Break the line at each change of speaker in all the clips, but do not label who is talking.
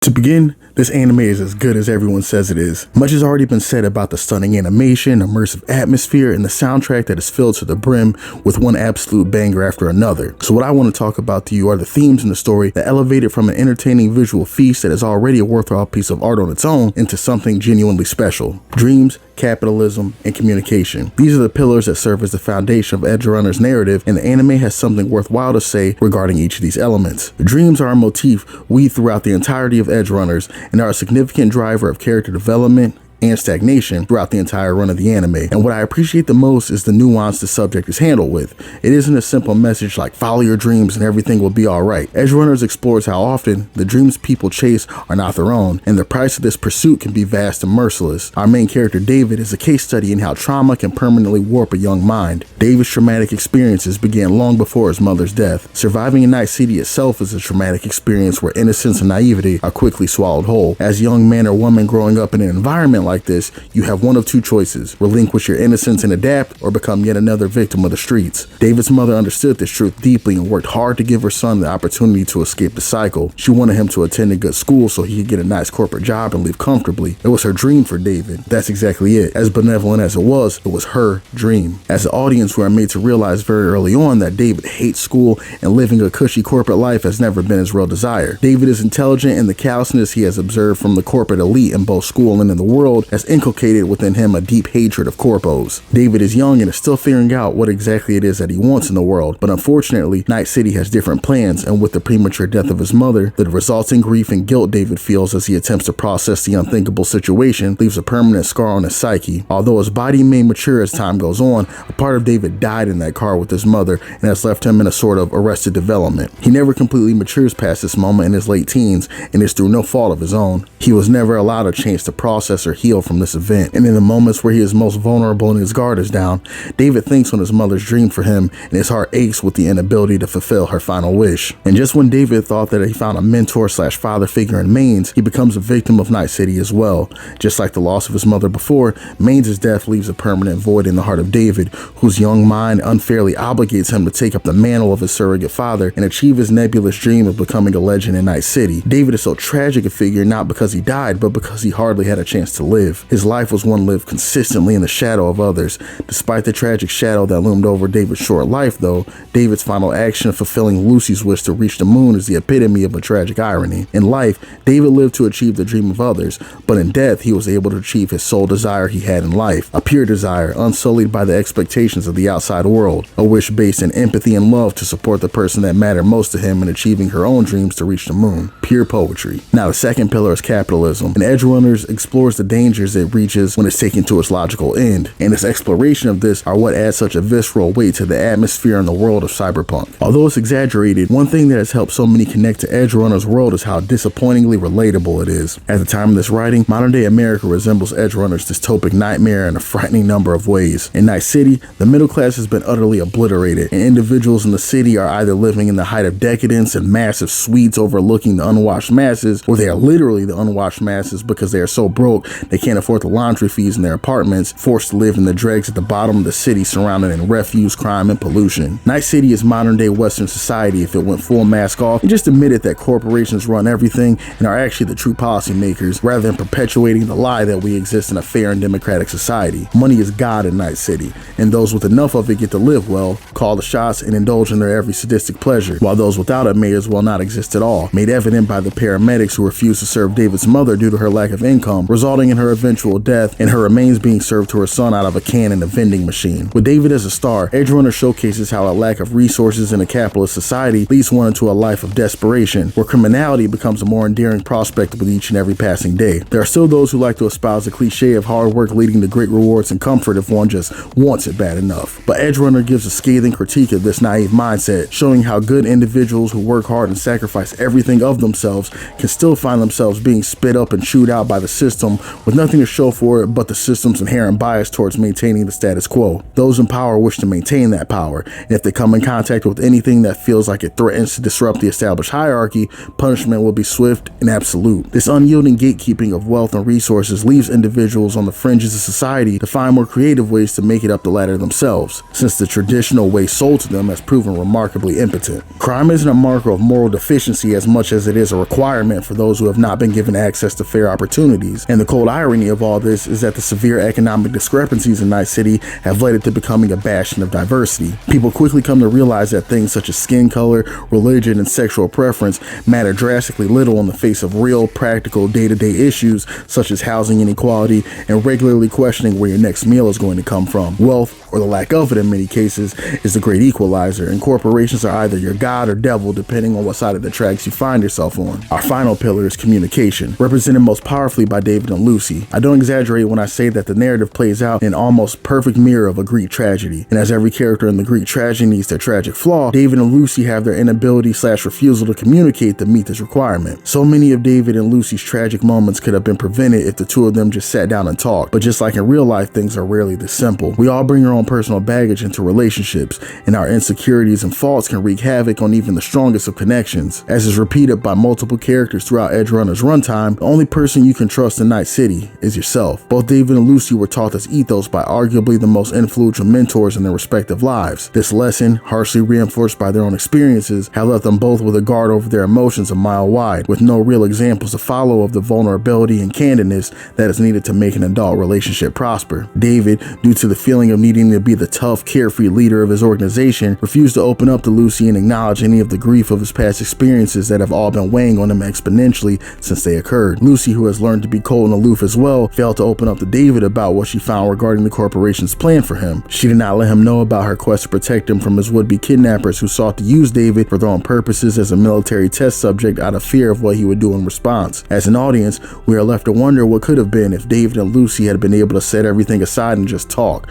To begin, this anime is as good as everyone says it is. Much has already been said about the stunning animation, immersive atmosphere, and the soundtrack that is filled to the brim with one absolute banger after another. So what I want to talk about to you are the themes in the story that elevate it from an entertaining visual feast that is already a worthwhile piece of art on its own into something genuinely special. Dreams, capitalism, and communication. These are the pillars that serve as the foundation of Edgerunners' narrative, and the anime has something worthwhile to say regarding each of these elements. Dreams are a motif weaved throughout the entirety of Edgerunners and are a significant driver of character development and stagnation throughout the entire run of the anime. And what I appreciate the most is the nuance the subject is handled with. It isn't a simple message like follow your dreams and everything will be alright. Edgerunners explores how often the dreams people chase are not their own, and the price of this pursuit can be vast and merciless. Our main character David is a case study in how trauma can permanently warp a young mind. David's traumatic experiences began long before his mother's death. Surviving in Night City itself is a traumatic experience where innocence and naivety are quickly swallowed whole. As a young man or woman growing up in an environment like this, you have one of two choices: relinquish your innocence and adapt, or become yet another victim of the streets. David's mother understood this truth deeply and worked hard to give her son the opportunity to escape the cycle. She wanted him to attend a good school so he could get a nice corporate job and live comfortably. It was her dream for David. That's exactly it. As benevolent as it was her dream. As an audience, we are made to realize very early on that David hates school and living a cushy corporate life has never been his real desire. David is intelligent, and the callousness he has observed from the corporate elite in both school and in the world has inculcated within him a deep hatred of corpos. David is young and is still figuring out what exactly it is that he wants in the world, but unfortunately, Night City has different plans, and with the premature death of his mother, the resulting grief and guilt David feels as he attempts to process the unthinkable situation leaves a permanent scar on his psyche. Although his body may mature as time goes on, a part of David died in that car with his mother and has left him in a sort of arrested development. He never completely matures past this moment in his late teens, and is through no fault of his own. He was never allowed a chance to process or heal from this event, and in the moments where he is most vulnerable and his guard is down, David thinks on his mother's dream for him, and his heart aches with the inability to fulfill her final wish. And just when David thought that he found a mentor slash father figure in Maines, he becomes a victim of Night City as well. Just like the loss of his mother before, Maines' death leaves a permanent void in the heart of David, whose young mind unfairly obligates him to take up the mantle of his surrogate father and achieve his nebulous dream of becoming a legend in Night City. David is so tragic a figure not because he died, but because he hardly had a chance to live. His life was one lived consistently in the shadow of others. Despite the tragic shadow that loomed over David's short life, though, David's final action of fulfilling Lucy's wish to reach the moon is the epitome of a tragic irony. In life, David lived to achieve the dream of others, but in death, he was able to achieve his sole desire he had in life, a pure desire, unsullied by the expectations of the outside world, a wish based in empathy and love to support the person that mattered most to him in achieving her own dreams to reach the moon. Pure poetry. Now, the second pillar is capitalism, and Edgerunners explores the dangers it reaches when it's taken to its logical end, and its exploration of this are what adds such a visceral weight to the atmosphere and the world of Cyberpunk. Although it's exaggerated, one thing that has helped so many connect to Edgerunners' world is how disappointingly relatable it is. At the time of this writing, modern-day America resembles Edgerunners' dystopic nightmare in a frightening number of ways. In Night City, the middle class has been utterly obliterated, and individuals in the city are either living in the height of decadence in massive suites overlooking the unwashed masses, or they are literally the unwashed masses because they are so broke they can't afford the laundry fees in their apartments, forced to live in the dregs at the bottom of the city surrounded in refuse, crime, and pollution. Night City is modern-day Western society if it went full mask off and just admitted that corporations run everything and are actually the true policymakers, rather than perpetuating the lie that we exist in a fair and democratic society. Money is God in Night City, and those with enough of it get to live well, call the shots, and indulge in their every sadistic pleasure, while those without it may as well not exist at all, made evident by the paramedics who refused to serve David's mother due to her lack of income, resulting in her eventual death and her remains being served to her son out of a can in a vending machine. With David as a star, Edgerunner showcases how a lack of resources in a capitalist society leads one into a life of desperation, where criminality becomes a more endearing prospect with each and every passing day. There are still those who like to espouse the cliche of hard work leading to great rewards and comfort if one just wants it bad enough. But Edgerunner gives a scathing critique of this naive mindset, showing how good individuals who work hard and sacrifice everything of themselves can still find themselves being spit up and chewed out by the system with nothing to show for it but the system's inherent bias towards maintaining the status quo. Those in power wish to maintain that power, and if they come in contact with anything that feels like it threatens to disrupt the established hierarchy, punishment will be swift and absolute. This unyielding gatekeeping of wealth and resources leaves individuals on the fringes of society to find more creative ways to make it up the ladder themselves, since the traditional way sold to them has proven remarkably impotent. Crime isn't a marker of moral deficiency as much as it is a requirement for those who have not been given access to fair opportunities, and the cold irony of all this is that the severe economic discrepancies in Night City have led it to becoming a bastion of diversity. People quickly come to realize that things such as skin color, religion, and sexual preference matter drastically little in the face of real, practical, day-to-day issues such as housing inequality and regularly questioning where your next meal is going to come from. Wealth, or the lack of it in many cases, is the great equalizer, and corporations are either your god or devil depending on what side of the tracks you find yourself on. Our final pillar is communication, represented most powerfully by David and Lucy. I don't exaggerate when I say that the narrative plays out in an almost perfect mirror of a Greek tragedy, and as every character in the Greek tragedy needs their tragic flaw, David and Lucy have their inability/refusal to communicate to meet this requirement. So many of David and Lucy's tragic moments could have been prevented if the two of them just sat down and talked, but just like in real life, things are rarely this simple. We all bring our own personal baggage into relationships, and our insecurities and faults can wreak havoc on even the strongest of connections. As is repeated by multiple characters throughout Edgerunner's runtime, the only person you can trust in Night City is yourself. Both David and Lucy were taught this ethos by arguably the most influential mentors in their respective lives. This lesson, harshly reinforced by their own experiences, have left them both with a guard over their emotions a mile wide, with no real examples to follow of the vulnerability and candidness that is needed to make an adult relationship prosper. David, due to the feeling of needing to be the tough, carefree leader of his organization, refused to open up to Lucy and acknowledge any of the grief of his past experiences that have all been weighing on him exponentially since they occurred. Lucy, who has learned to be cold and aloof as well, failed to open up to David about what she found regarding the corporation's plan for him. She did not let him know about her quest to protect him from his would-be kidnappers who sought to use David for their own purposes as a military test subject out of fear of what he would do in response. As an audience, we are left to wonder what could have been if David and Lucy had been able to set everything aside and just talk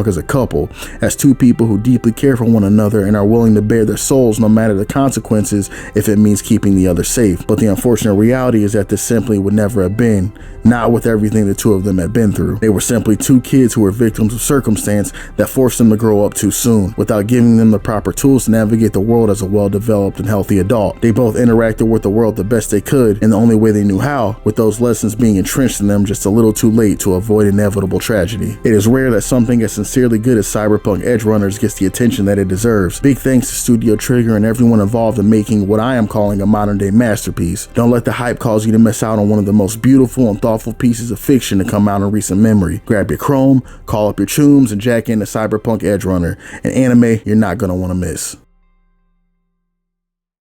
as a couple, as two people who deeply care for one another and are willing to bare their souls no matter the consequences if it means keeping the other safe. But the unfortunate reality is that this simply would never have been, not with everything the two of them had been through. They were simply two kids who were victims of circumstance that forced them to grow up too soon, without giving them the proper tools to navigate the world as a well-developed and healthy adult. They both interacted with the world the best they could in the only way they knew how, with those lessons being entrenched in them just a little too late to avoid inevitable tragedy. It is rare that something as sincerely good as Cyberpunk Edgerunners gets the attention that it deserves. Big thanks to Studio Trigger and everyone involved in making what I am calling a modern-day masterpiece. Don't let the hype cause you to miss out on one of the most beautiful and thoughtful pieces of fiction to come out in recent memory. Grab your Chrome, call up your chooms, and jack into Cyberpunk Edgerunner, an anime you're not gonna want to miss.